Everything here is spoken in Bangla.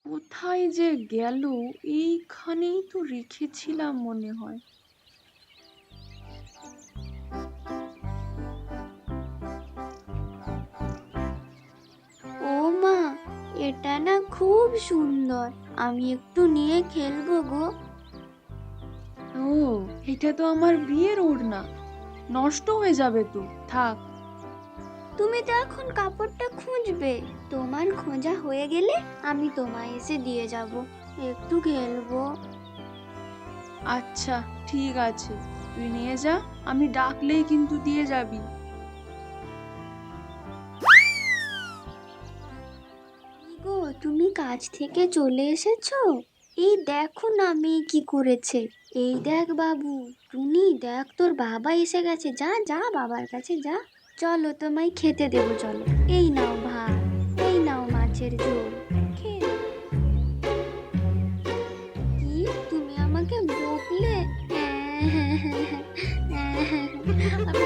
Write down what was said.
কোথায় যে গেল? এইখানেই তো রেখেছিলাম মনে হয়। ও মা, এটা না খুব সুন্দর। আমি একটু নিয়ে খেলবো গো। ও, এটা তো আমার বিয়ের ওড়না, নষ্ট হয়ে যাবে তো। থাক। তুমি তো এখন কাপড়টা খুঁজবে। তোমার খোঁজা হয়ে গেলে আমি তোমায় এসে দিয়ে যাব। একটু খেলবো। আচ্ছা, ঠিক আছে, তুই নিয়ে যা, আমি ডাকলেই কিন্তু দিয়ে যাবি। কি গো, তুমি কাজ থেকে চলে এসেছো? এই দেখো না মেয়ে কি করেছে। এই দেখ বাবু, টুনি দেখ তোর বাবা এসে গেছে। যা যা বাবার কাছে যা। চলো তোমায় খেতে দেবো, চলো। এই নাও ভাত, এই নাও মাছের ঝোল, খেয়ে নাও। কি, তুমি আমাকে বকলে? আমি